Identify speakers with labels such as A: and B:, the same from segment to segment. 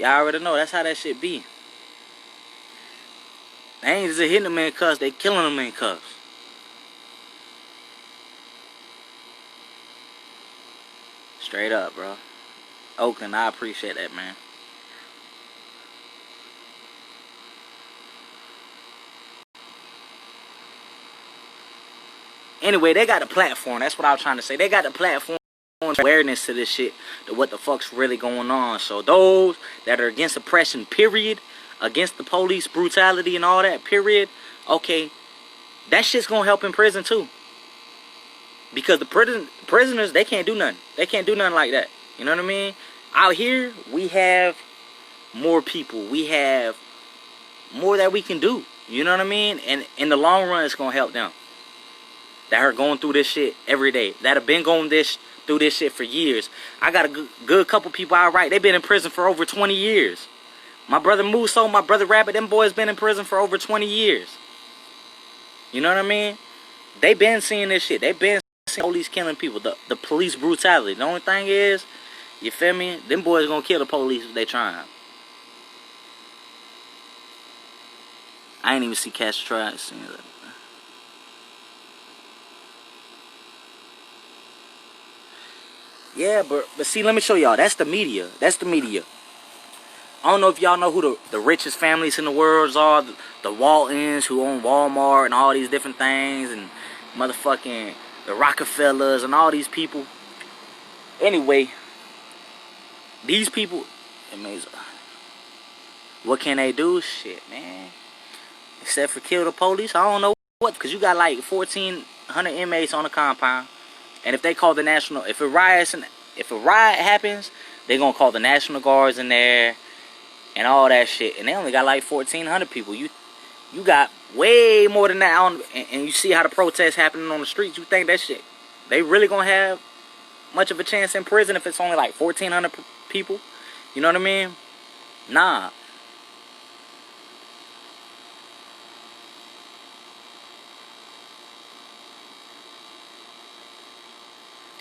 A: Y'all already know that's how that shit be. They ain't just hitting them in cuffs, they killing them in cuffs. Straight up, bro. Oakland, I appreciate that, man. Anyway, they got the platform. That's what I was trying to say. They got the platform, awareness to this shit, to what the fuck's really going on. So those that are against oppression, period, against the police brutality and all that, period, okay, that shit's gonna help in prison too. Because the prisoners, they can't do nothing. They can't do nothing like that. You know what I mean? Out here, we have more people. We have more that we can do. You know what I mean? And in the long run, it's gonna help them that are going through this shit every day, that have been going through this shit for years. I got a good couple people out right. They've been in prison for over 20 years. My brother Muso, my brother Rabbit, them boys been in prison for over 20 years. You know what I mean? They been seeing this shit. They been seeing police killing people. The police brutality. The only thing is, you feel me? Them boys gonna kill the police if they trying. I ain't even see Cash try. Yeah, but see, let me show y'all. That's the media. That's the media. I don't know if y'all know who the richest families in the world are. The Waltons, who own Walmart and all these different things, and motherfucking the Rockefellers and all these people. Anyway, these people, amazing. What can they do? Shit, man. Except for kill the police, I don't know what. Because you got like 1,400 inmates on the compound. And if they call the national, if a riot happens, they gonna call the National Guards in there and all that shit. And they only got like 1,400 people. You got way more than that on, and you see how the protests happening on the streets. You think that shit, they really gonna have much of a chance in prison if it's only like 1,400 people? You know what I mean? Nah.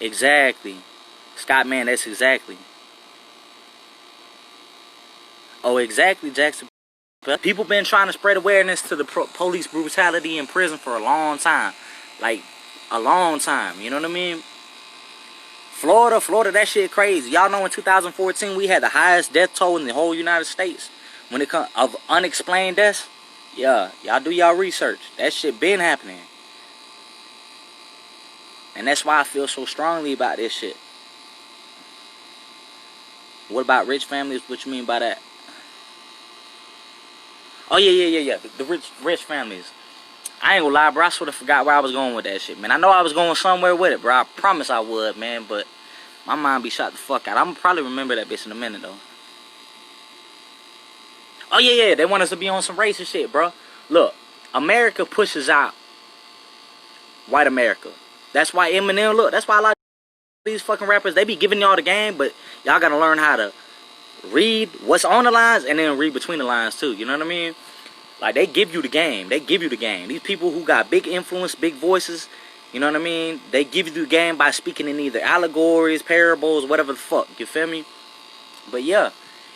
A: Exactly. Scott, man, that's exactly. Oh, exactly, Jackson. People been trying to spread awareness to the police brutality in prison for a long time. Like, a long time. You know what I mean? Florida, that shit crazy. Y'all know in 2014 we had the highest death toll in the whole United States. When it comes of unexplained deaths, yeah, y'all do y'all research. That shit been happening. And that's why I feel so strongly about this shit. What about rich families? What you mean by that? Oh, yeah. The rich families. I ain't gonna lie, bro. I sort of forgot where I was going with that shit, man. I know I was going somewhere with it, bro. I promise I would, man. But my mind be shot the fuck out. I'm gonna probably remember that bitch in a minute, though. Oh, yeah. They want us to be on some racist shit, bro. Look, America pushes out white America. That's why Eminem, look, that's why a lot of these fucking rappers, they be giving y'all the game, but y'all gotta learn how to read what's on the lines and then read between the lines too. You know what I mean? Like, they give you the game. They give you the game. These people who got big influence, big voices, you know what I mean? They give you the game by speaking in either allegories, parables, whatever the fuck. You feel me? But yeah.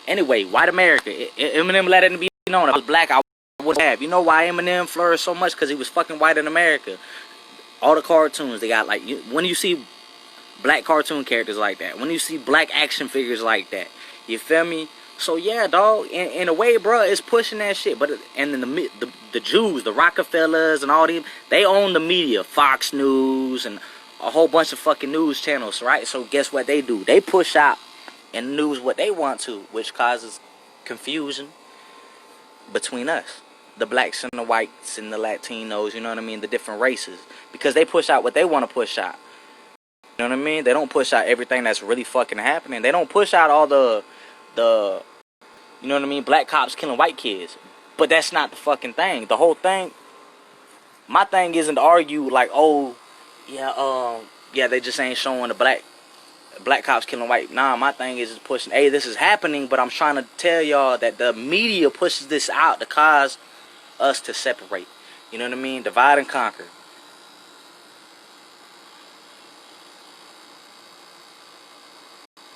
A: Anyway, white America. Eminem let it be known. If I was black, I would have. You know why Eminem flourished so much? Because he was fucking white in America. All the cartoons, they got like, when you see black cartoon characters like that, when you see black action figures like that, you feel me? So yeah, dog, in a way, bro, it's pushing that shit. But and then the Jews, the Rockefellers and all these, they own the media, Fox News and a whole bunch of fucking news channels, right? So guess what they do? They push out in the news what they want to, which causes confusion between us, the blacks and the whites and the Latinos, you know what I mean, the different races, because they push out what they want to push out. You know what I mean? They don't push out everything that's really fucking happening. They don't push out all the you know what I mean, black cops killing white kids. But that's not the fucking thing. The whole thing, my thing isn't to argue like, oh, yeah, they just ain't showing the black cops killing white. Nah, my thing is just pushing, hey, this is happening, but I'm trying to tell y'all that the media pushes this out to cause us to separate. You know what I mean? Divide and conquer.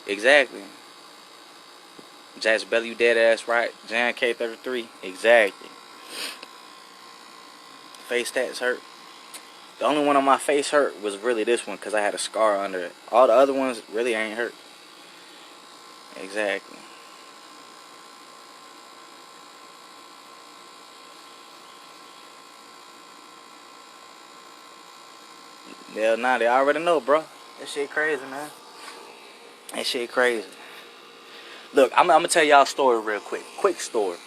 A: Exactly. Jackson Belly, you dead ass right. Jan K33, exactly. Face tats hurt. The only one on my face hurt was really this one because I had a scar under it. All the other ones really ain't hurt. Exactly. Yeah, nah, they already know, bro. That shit crazy, man. That shit crazy. Look, I'm gonna tell y'all a story real quick. Quick story.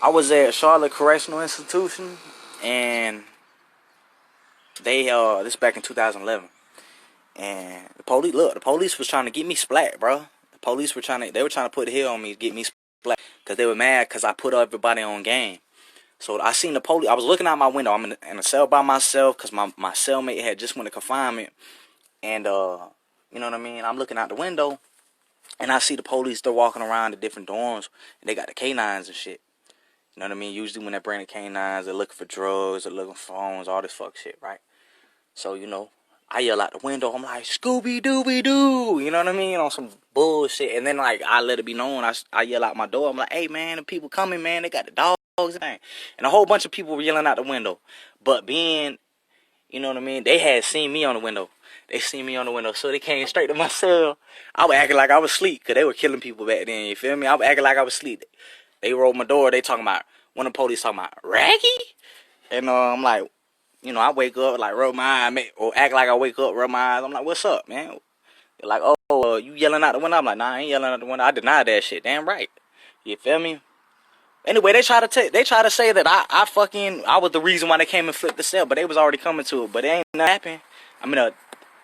A: I was at Charlotte Correctional Institution, and they this back in 2011. And the police was trying to get me splat, bro. They were trying to put hell on me, get me splat, because they were mad because I put everybody on game. So I seen the police. I was looking out my window. I'm in a cell by myself because my cellmate had just went to confinement. And, you know what I mean? I'm looking out the window, and I see the police. They're walking around the different dorms, and they got the canines and shit. You know what I mean? Usually when they bring the canines, they're looking for drugs, they're looking for phones, all this fuck shit, right? So, you know, I yell out the window. I'm like, Scooby-Dooby-Doo. You know what I mean? On some bullshit. And then, like, I let it be known. I yell out my door. I'm like, hey, man, the people coming, man. They got the dogs and a whole bunch of people were yelling out the window. But being, you know what I mean? They had seen me on the window. They seen me on the window. So they came straight to my cell. I was acting like I was asleep because they were killing people back then. You feel me? I was acting like I was asleep. They rolled my door. They talking about, one of the police talking about, Raggy? And I'm like, you know, I wake up, like, rub my eyes, or act like I wake up, rub my eyes. I'm like, what's up, man? They're like, oh, you yelling out the window? I'm like, nah, I ain't yelling out the window. I deny that shit. Damn right. You feel me? Anyway, they try to say that I was the reason why they came and flipped the cell, but they was already coming to it. But it ain't nothing happened. I mean,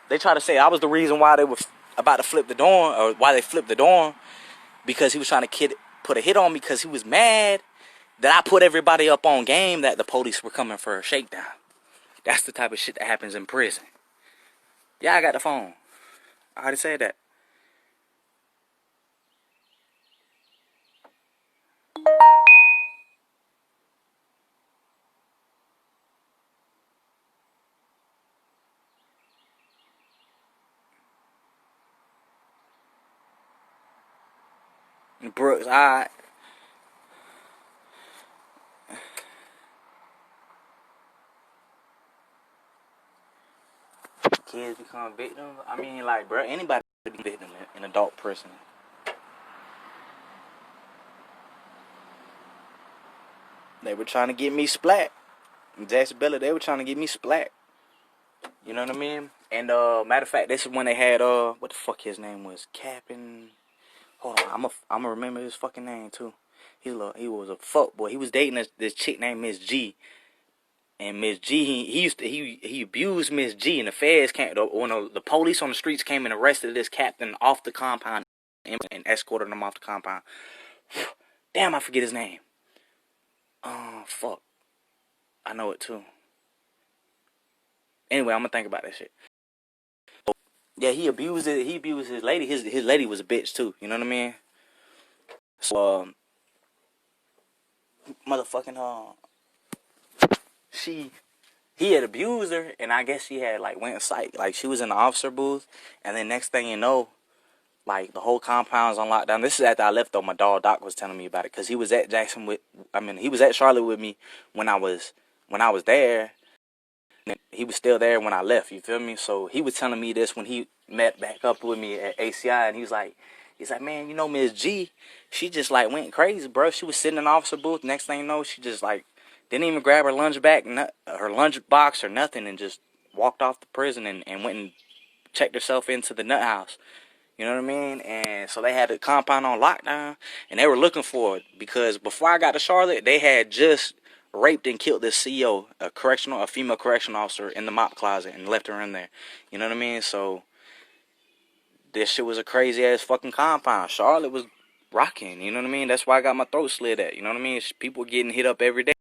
A: they try to say I was the reason why they were about to flip the door, or why they flipped the door, because he was trying to put a hit on me because he was mad that I put everybody up on game that the police were coming for a shakedown. That's the type of shit that happens in prison. Yeah, I got the phone. I already said that. Brooks, alright. Kids become victims. I mean, like, bro, anybody could be victim in adult prison. They were trying to get me splat. Jackson Belly, they were trying to get me splat. You know what I mean? And matter of fact, this is when they had what the fuck his name was, Captain. Hold on, I'm gonna remember his fucking name too. He was a fuck boy. He was dating this chick named Miss G. And Miss G, he abused Miss G, and the feds came. When the police on the streets came and arrested this captain off the compound and escorted him off the compound. Damn, I forget his name. Oh fuck, I know it too. Anyway, I'm gonna think about that shit. Yeah, he abused it. He abused his lady. His lady was a bitch too. You know what I mean? So motherfucking he had abused her, and I guess she had like went psych. Like she was in the officer booth, and then next thing you know, like the whole compound's on lockdown. This is after I left though. My dog Doc was telling me about it because he was at he was at Charlotte with me when I was there. And he was still there when I left. You feel me? So he was telling me this when he met back up with me at ACI, and he's like, man, you know Miss G, she just like went crazy, bro. She was sitting in the officer booth. Next thing you know, she just like didn't even grab her her lunch box or nothing, and just walked off the prison and went and checked herself into the nut house. You know what I mean? And so they had the compound on lockdown, and they were looking for it because before I got to Charlotte, they had just raped and killed this CO, a female correctional officer, in the mop closet and left her in there. You know what I mean? So this shit was a crazy ass fucking compound. Charlotte was rocking. You know what I mean? That's why I got my throat slit at. You know what I mean? People getting hit up every day.